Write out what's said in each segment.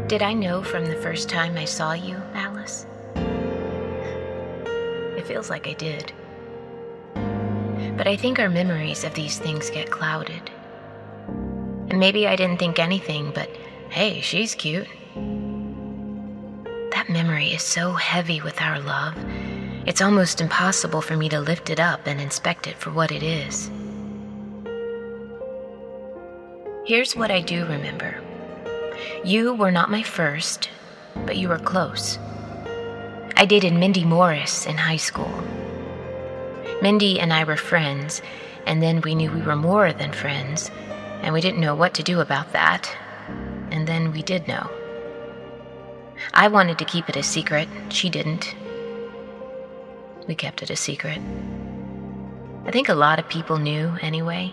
Did I know from the first time I saw you, Alice? It feels like I did. But I think our memories of these things get clouded. And maybe I didn't think anything but, hey, she's cute. That memory is so heavy with our love, it's almost impossible for me to lift it up and inspect it for what it is. Here's what I do remember. You were not my first, but you were close. I dated Mindy Morris in high school. Mindy and I were friends, and then we knew we were more than friends, and we didn't know what to do about that. And then we did know. I wanted to keep it a secret. She didn't. We kept it a secret. I think a lot of people knew anyway.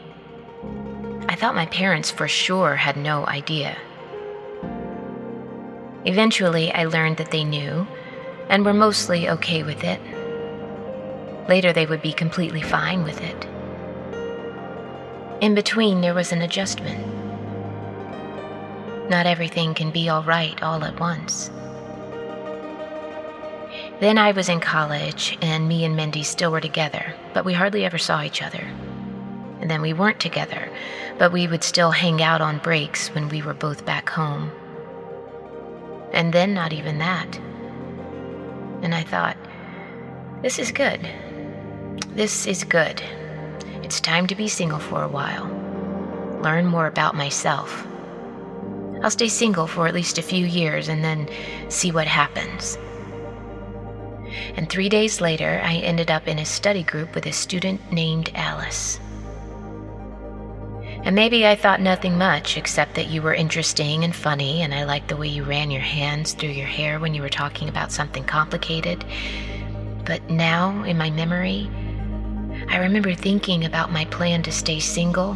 I thought my parents for sure had no idea. Eventually, I learned that they knew, and were mostly okay with it. Later, they would be completely fine with it. In between, there was an adjustment. Not everything can be all right all at once. Then I was in college, and me and Mindy still were together, but we hardly ever saw each other. And then we weren't together, but we would still hang out on breaks when we were both back home. And then not even that. And I thought, this is good. This is good. It's time to be single for a while. Learn more about myself. I'll stay single for at least a few years and then see what happens. And 3 days later, I ended up in a study group with a student named Alice. And maybe I thought nothing much, except that you were interesting and funny, and I liked the way you ran your hands through your hair when you were talking about something complicated. But now, in my memory, I remember thinking about my plan to stay single,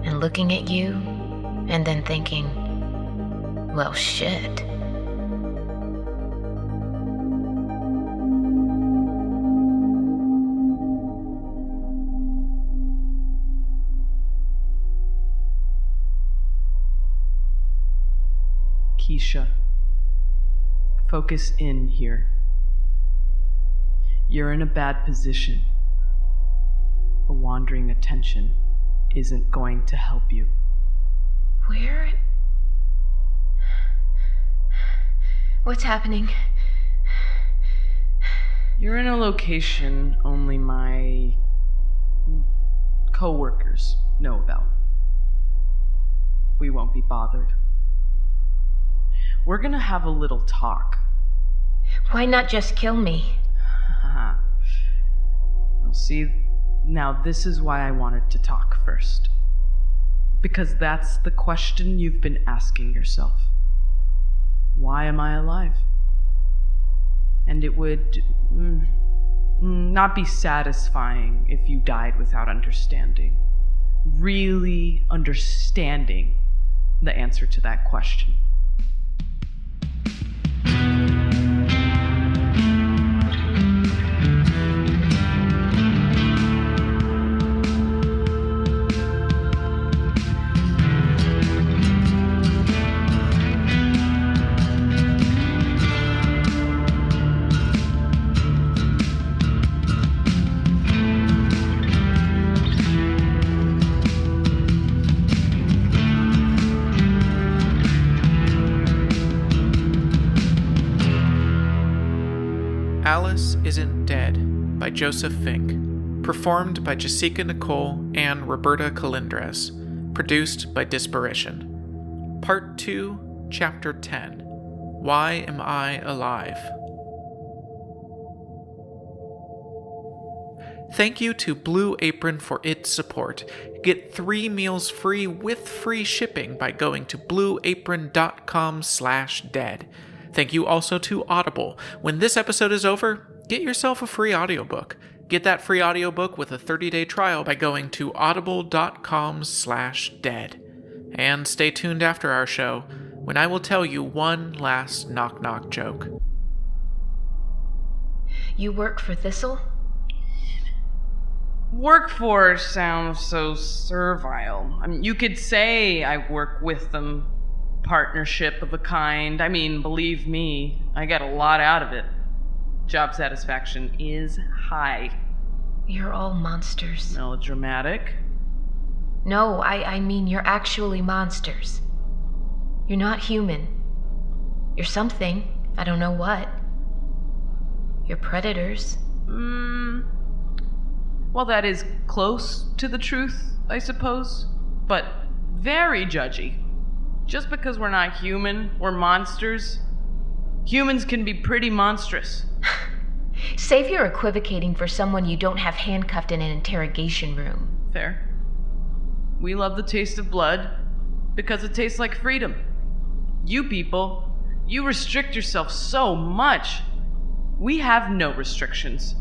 and looking at you, and then thinking, well, shit. Keisha, focus in here. You're in a bad position. A wandering attention isn't going to help you. Where? What's happening? You're in a location only my co-workers know about. We won't be bothered. We're gonna have a little talk. Why not just kill me? Well, see, now this is why I wanted to talk first. Because that's the question you've been asking yourself. Why am I alive? And it would not be satisfying if you died without understanding. Really understanding the answer to that question. Alice Isn't Dead by Joseph Fink, performed by Jasika, Nicole, and Roberta Colindrez, produced by Disparition. Part 2, Chapter 10, Why Am I Alive? Thank you to Blue Apron for its support. Get 3 meals free with free shipping by going to blueapron.com/dead. Thank you also to Audible. When this episode is over, get yourself a free audiobook. Get that free audiobook with a 30-day trial by going to audible.com/dead. And stay tuned after our show, when I will tell you one last knock-knock joke. You work for Thistle? Work for sounds so servile. I mean, you could say I work with them partnership of a kind. I mean, believe me, I get a lot out of it. Job satisfaction is high. You're all monsters. Melodramatic. No, I mean you're actually monsters. You're not human. You're something. I don't know what. You're predators. Well, that is close to the truth, I suppose, but very judgy. Just because we're not human, we're monsters. Humans can be pretty monstrous. Save your equivocating for someone you don't have handcuffed in an interrogation room. Fair. We love the taste of blood because it tastes like freedom. You people, you restrict yourself so much. We have no restrictions.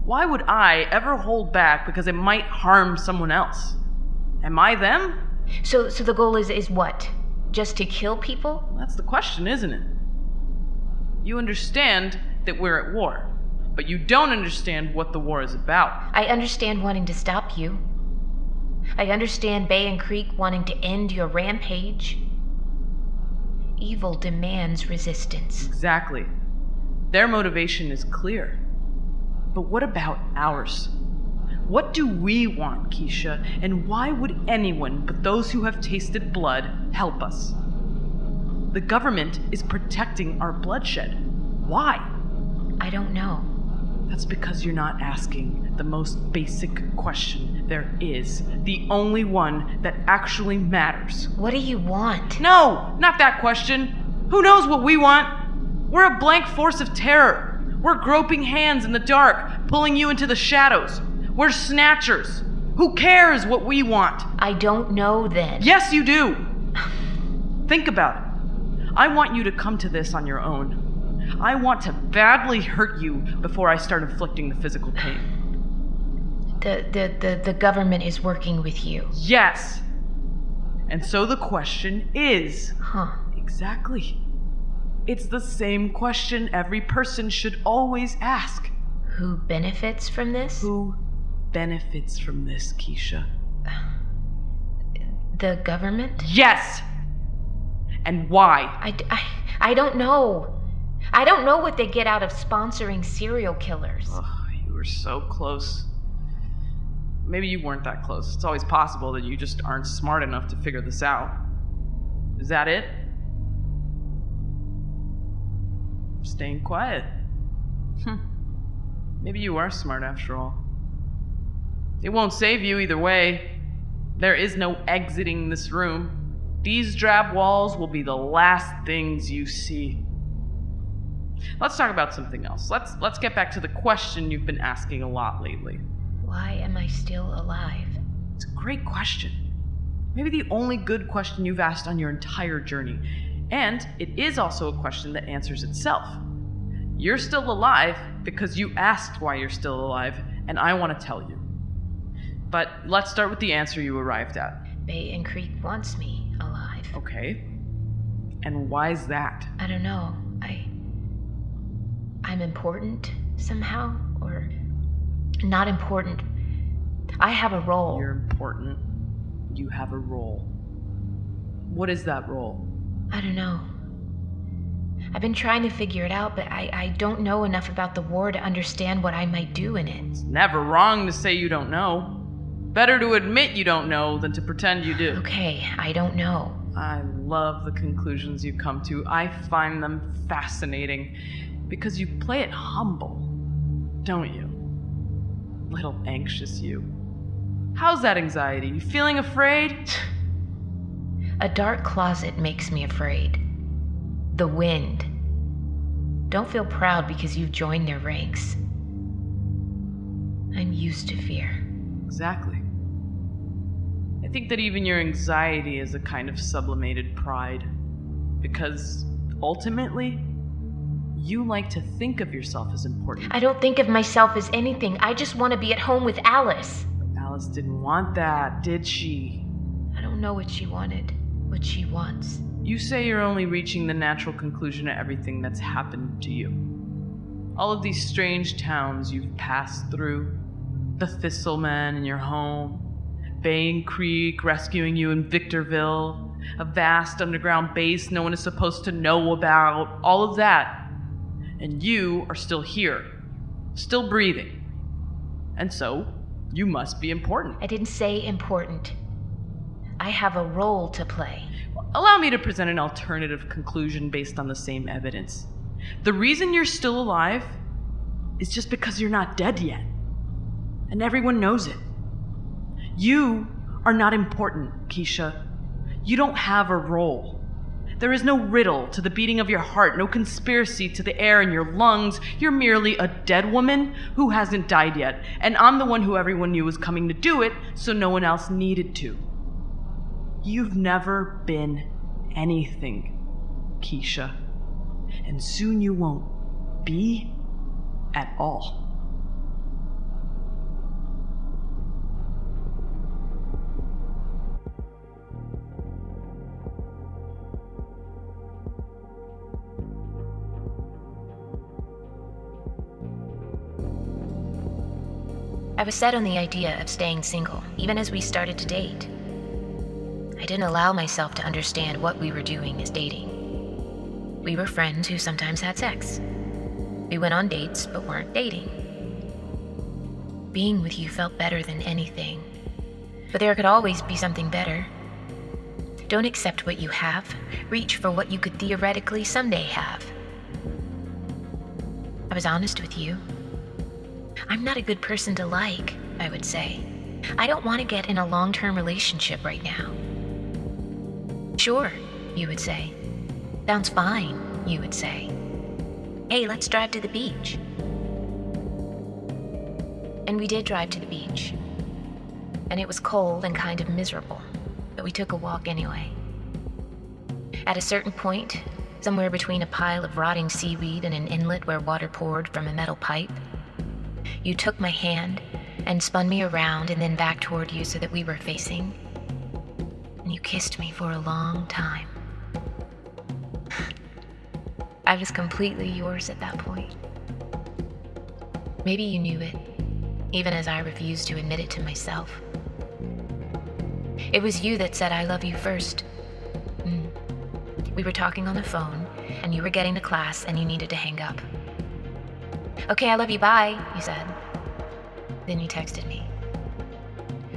Why would I ever hold back because it might harm someone else? Am I them? So the goal is what? Just to kill people? That's the question, isn't it? You understand that we're at war, but you don't understand what the war is about. I understand wanting to stop you. I understand Bay and Creek wanting to end your rampage. Evil demands resistance. Exactly. Their motivation is clear. But what about ours? What do we want, Keisha? And why would anyone but those who have tasted blood help us? The government is protecting our bloodshed. Why? I don't know. That's because you're not asking the most basic question there is. The only one that actually matters. What do you want? No, not that question. Who knows what we want? We're a blank force of terror. We're groping hands in the dark, pulling you into the shadows. We're snatchers. Who cares what we want? I don't know then. Yes, you do. Think about it. I want you to come to this on your own. I want to badly hurt you before I start inflicting the physical pain. The government is working with you. Yes. And so the question is... Exactly. It's the same question every person should always ask. Who benefits from this? Who benefits from this, Keisha? The government? Yes! And why? I don't know. I don't know what they get out of sponsoring serial killers. Oh, you were so close. Maybe you weren't that close. It's always possible that you just aren't smart enough to figure this out. Is that it? Staying quiet. Maybe you are smart after all. It won't save you either way. There is no exiting this room. These drab walls will be the last things you see. Let's talk about something else. Let's get back to the question you've been asking a lot lately. Why am I still alive? It's a great question. Maybe the only good question you've asked on your entire journey. And it is also a question that answers itself. You're still alive because you asked why you're still alive, and I want to tell you. But let's start with the answer you arrived at. Bay and Creek wants me alive. Okay. And why's that? I don't know. I'm important somehow, or not important. I have a role. You're important. You have a role. What is that role? I don't know. I've been trying to figure it out, but I don't know enough about the war to understand what I might do in it. It's never wrong to say you don't know. Better to admit you don't know than to pretend you do. Okay, I don't know. I love the conclusions you come to. I find them fascinating because you play it humble, don't you? Little anxious you. How's that anxiety? You feeling afraid? A dark closet makes me afraid. The wind. Don't feel proud because you've joined their ranks. I'm used to fear. Exactly. I think that even your anxiety is a kind of sublimated pride. Because ultimately, you like to think of yourself as important. I don't think of myself as anything. I just want to be at home with Alice. Alice didn't want that, did she? I don't know what she wanted, what she wants. You say you're only reaching the natural conclusion to everything that's happened to you. All of these strange towns you've passed through. The Thistleman in your home. Bay and Creek rescuing you in Victorville. A vast underground base no one is supposed to know about, all of that. And you are still here, still breathing. And so, you must be important. I didn't say important. I have a role to play. Allow me to present an alternative conclusion based on the same evidence. The reason you're still alive is just because you're not dead yet. And everyone knows it. You are not important, Keisha. You don't have a role. There is no riddle to the beating of your heart, no conspiracy to the air in your lungs. You're merely a dead woman who hasn't died yet. And I'm the one who everyone knew was coming to do it, so no one else needed to. You've never been anything, Keisha. And soon you won't be at all. I was set on the idea of staying single, even as we started to date. I didn't allow myself to understand what we were doing as dating. We were friends who sometimes had sex. We went on dates, but weren't dating. Being with you felt better than anything. But there could always be something better. Don't accept what you have. Reach for what you could theoretically someday have. I was honest with you. I'm not a good person to like, I would say. I don't want to get in a long-term relationship right now. Sure, you would say. Sounds fine, you would say. Hey, let's drive to the beach. And we did drive to the beach. And it was cold and kind of miserable, but we took a walk anyway. At a certain point, somewhere between a pile of rotting seaweed and an inlet where water poured from a metal pipe, you took my hand and spun me around and then back toward you so that we were facing. And you kissed me for a long time. I was completely yours at that point. Maybe you knew it, even as I refused to admit it to myself. It was you that said I love you first. We were talking on the phone, and you were getting to class and you needed to hang up. Okay, I love you, bye, you said. Then you texted me.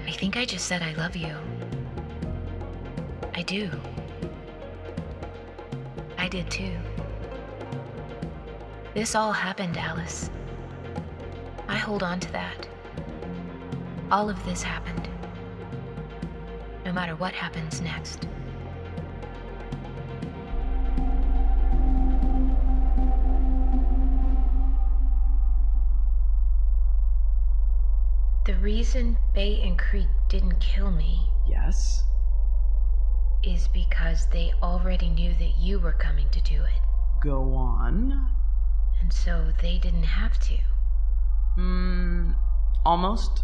I think I just said I love you. I do. I did too. This all happened, Alice. I hold on to that. All of this happened. No matter what happens next. The reason Bay and Creek didn't kill me Yes? is because they already knew that you were coming to do it. Go on. And so they didn't have to. Almost.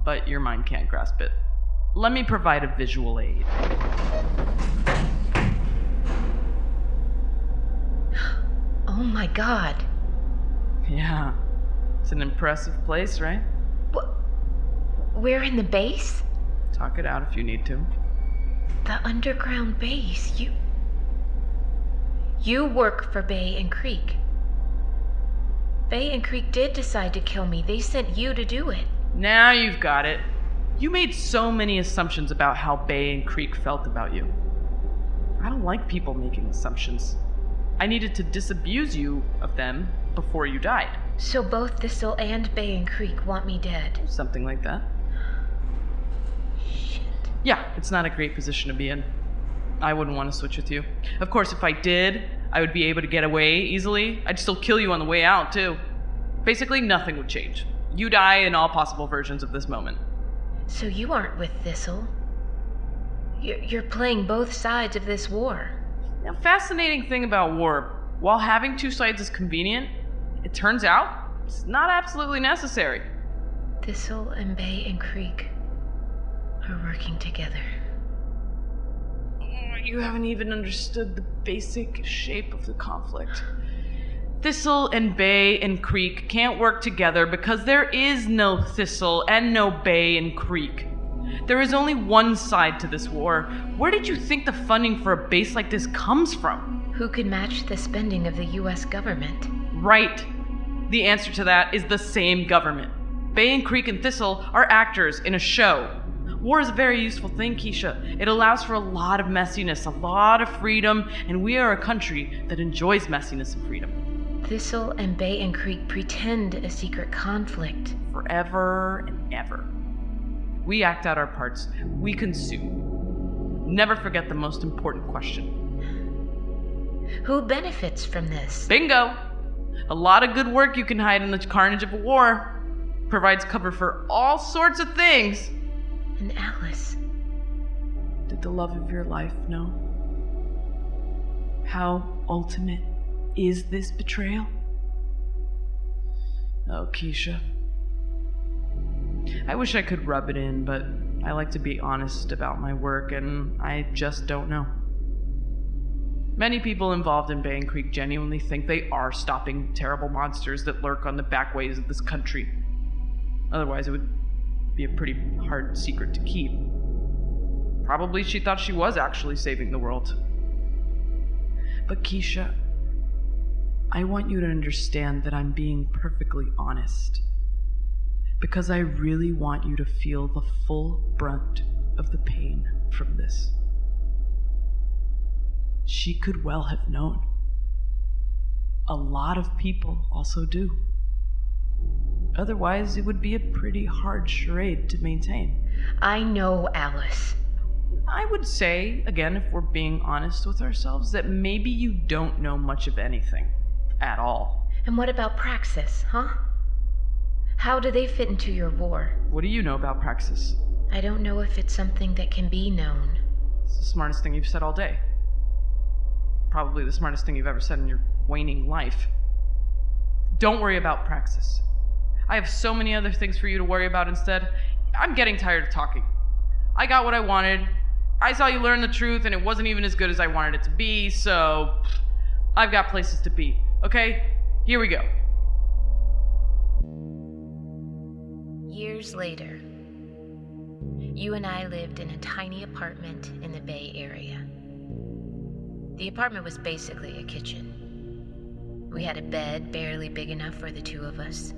But your mind can't grasp it. Let me provide a visual aid. Oh my God. Yeah. It's an impressive place, right? We're in the base? Talk it out if you need to. The underground base. You work for Bay and Creek. Bay and Creek did decide to kill me. They sent you to do it. Now you've got it. You made so many assumptions about how Bay and Creek felt about you. I don't like people making assumptions. I needed to disabuse you of them before you died. So both Thistle and Bay and Creek want me dead. Something like that. Shit. Yeah, it's not a great position to be in. I wouldn't want to switch with you. Of course, if I did, I would be able to get away easily. I'd still kill you on the way out, too. Basically, nothing would change. You die in all possible versions of this moment. So you aren't with Thistle. You're playing both sides of this war. Now, fascinating thing about war, while having two sides is convenient, it turns out it's not absolutely necessary. Thistle and Bay and Creek are working together. You haven't even understood the basic shape of the conflict. Thistle and Bay and Creek can't work together because there is no Thistle and no Bay and Creek. There is only one side to this war. Where did you think the funding for a base like this comes from? Who could match the spending of the U.S. government? Right. The answer to that is the same government. Bay and Creek and Thistle are actors in a show. War is a very useful thing, Keisha. It allows for a lot of messiness, a lot of freedom, and we are a country that enjoys messiness and freedom. Thistle and Bay and Creek pretend a secret conflict. Forever and ever. We act out our parts. We consume. Never forget the most important question. Who benefits from this? Bingo! A lot of good work you can hide in the carnage of a war. Provides cover for all sorts of things. And Alice. Did the love of your life know? How ultimate is this betrayal? Oh, Keisha. I wish I could rub it in, but I like to be honest about my work, and I just don't know. Many people involved in Bay and Creek genuinely think they are stopping terrible monsters that lurk on the back ways of this country. Otherwise, it would be a pretty hard secret to keep. Probably she thought she was actually saving the world. But Keisha, I want you to understand that I'm being perfectly honest. Because I really want you to feel the full brunt of the pain from this. She could well have known. A lot of people also do. Otherwise, it would be a pretty hard charade to maintain. I know, Alice. I would say, again, if we're being honest with ourselves, that maybe you don't know much of anything at all. And what about Praxis, huh? How do they fit into your war? What do you know about Praxis? I don't know if it's something that can be known. It's the smartest thing you've said all day. Probably the smartest thing you've ever said in your waning life. Don't worry about Praxis. I have so many other things for you to worry about instead. I'm getting tired of talking. I got what I wanted. I saw you learn the truth, and it wasn't even as good as I wanted it to be, so I've got places to be. Okay? Here we go. Years later, you and I lived in a tiny apartment in the Bay Area. The apartment was basically a kitchen. We had a bed barely big enough for the two of us.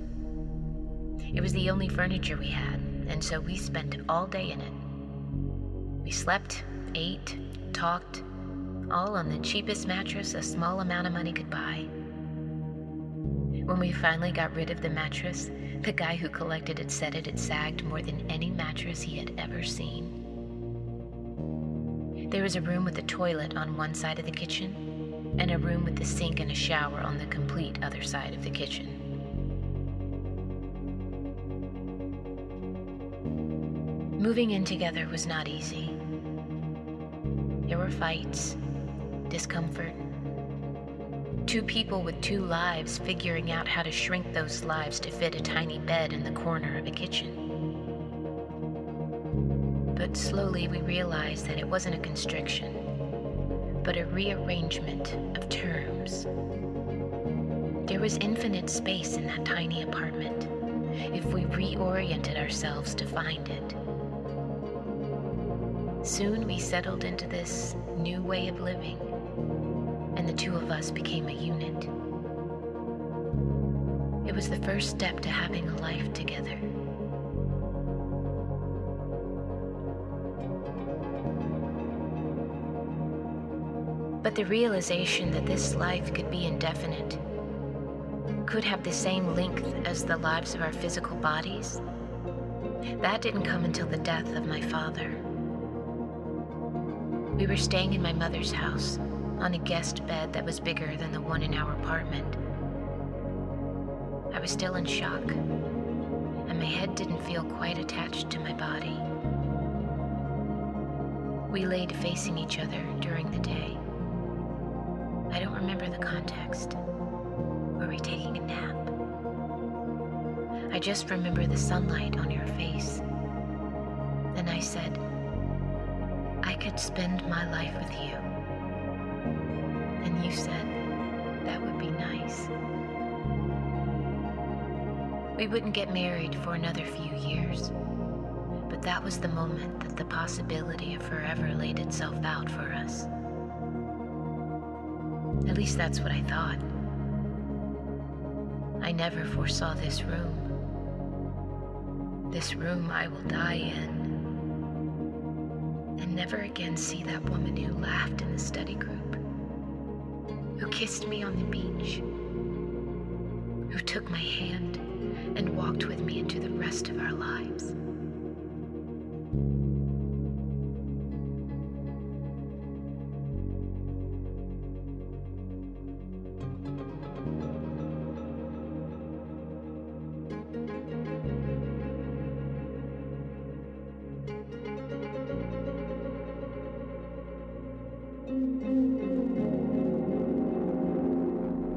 It was the only furniture we had, and so we spent all day in it. We slept, ate, talked, all on the cheapest mattress a small amount of money could buy. When we finally got rid of the mattress, the guy who collected it said it had sagged more than any mattress he had ever seen. There was a room with a toilet on one side of the kitchen, and a room with a sink and a shower on the complete other side of the kitchen. Moving in together was not easy. There were fights, discomfort. Two people with two lives figuring out how to shrink those lives to fit a tiny bed in the corner of a kitchen. But slowly we realized that it wasn't a constriction, but a rearrangement of terms. There was infinite space in that tiny apartment if we reoriented ourselves to find it. Soon we settled into this new way of living, and the two of us became a unit. It was the first step to having a life together. But the realization that this life could be indefinite, could have the same length as the lives of our physical bodies, that didn't come until the death of my father. We were staying in my mother's house, on a guest bed that was bigger than the one in our apartment. I was still in shock, and my head didn't feel quite attached to my body. We laid facing each other during the day. I don't remember the context. Were we taking a nap? I just remember the sunlight on your face. Then I said, I could spend my life with you. And you said, that would be nice. We wouldn't get married for another few years, but that was the moment that the possibility of forever laid itself out for us. At least that's what I thought. I never foresaw this room. This room I will die in. And never again see that woman who laughed in the study group, who kissed me on the beach, who took my hand and walked with me into the rest of our lives.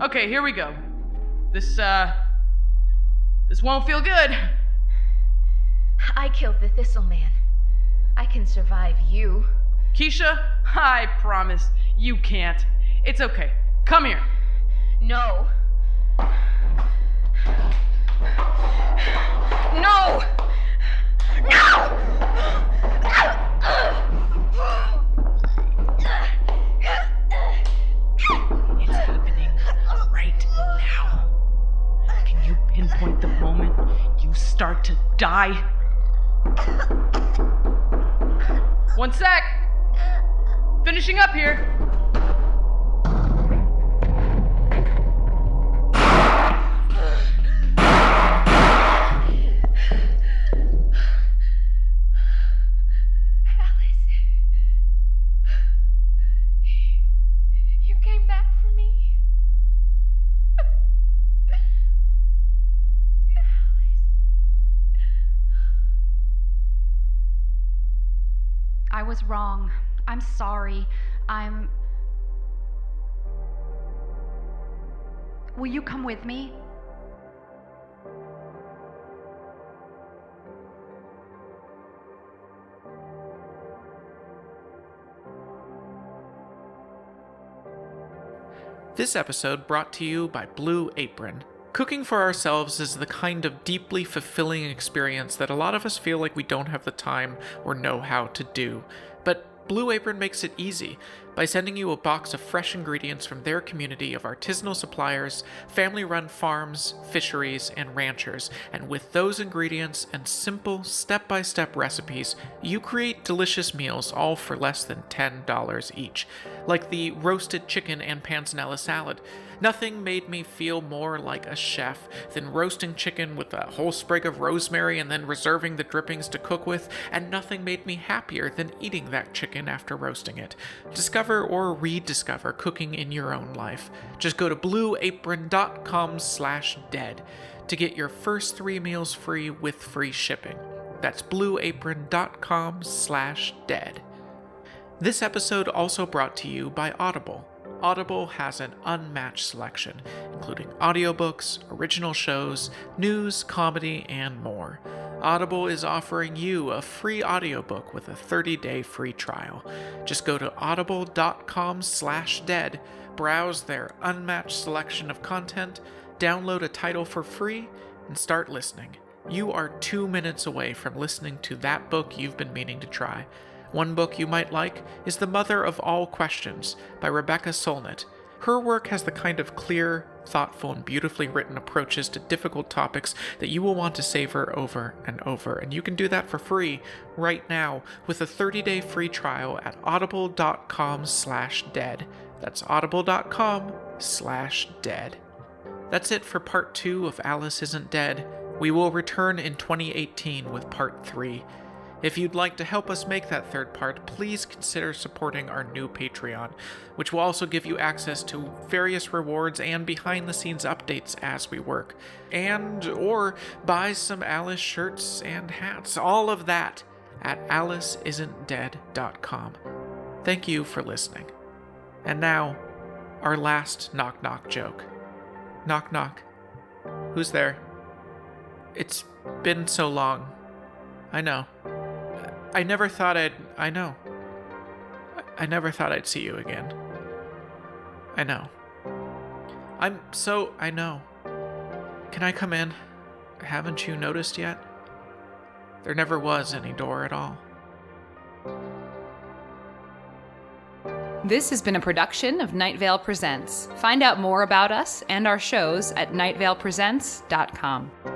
Okay, here we go. This won't feel good. I killed the Thistle Man. I can survive you. Keisha, I promise you can't. It's okay. Come here. No. No! No! It's happening right now. Can you pinpoint the moment you start to die? 1 sec. Finishing up here. I was wrong. I'm sorry. Will you come with me? This episode brought to you by Blue Apron. Cooking for ourselves is the kind of deeply fulfilling experience that a lot of us feel like we don't have the time or know how to do. But Blue Apron makes it easy by sending you a box of fresh ingredients from their community of artisanal suppliers, family-run farms, fisheries, and ranchers. And with those ingredients and simple step-by-step recipes, you create delicious meals all for less than $10 each. Like the roasted chicken and panzanella salad. Nothing made me feel more like a chef than roasting chicken with a whole sprig of rosemary and then reserving the drippings to cook with, and nothing made me happier than eating that chicken after roasting it. Discover or rediscover cooking in your own life. Just go to blueapron.com/dead to get your first 3 meals free with free shipping. That's blueapron.com/dead. This episode also brought to you by Audible. Audible has an unmatched selection, including audiobooks, original shows, news, comedy, and more. Audible is offering you a free audiobook with a 30-day free trial. Just go to audible.com/dead, browse their unmatched selection of content, download a title for free, and start listening. You are 2 minutes away from listening to that book you've been meaning to try. One book you might like is The Mother of All Questions by Rebecca Solnit. Her work has the kind of clear, thoughtful, and beautifully written approaches to difficult topics that you will want to savor over and over, and you can do that for free right now with a 30-day free trial at audible.com/dead. That's audible.com/dead. That's it for part 2 of Alice Isn't Dead. We will return in 2018 with part 3. If you'd like to help us make that third part, please consider supporting our new Patreon, which will also give you access to various rewards and behind-the-scenes updates as we work. Or buy some Alice shirts and hats. All of that at aliceisn'tdead.com. Thank you for listening. And now, our last knock-knock joke. Knock knock. Who's there? It's been so long. I know. I never thought I'd see you again. I know. I know. Can I come in? Haven't you noticed yet? There never was any door at all. This has been a production of Night Vale Presents. Find out more about us and our shows at nightvalepresents.com.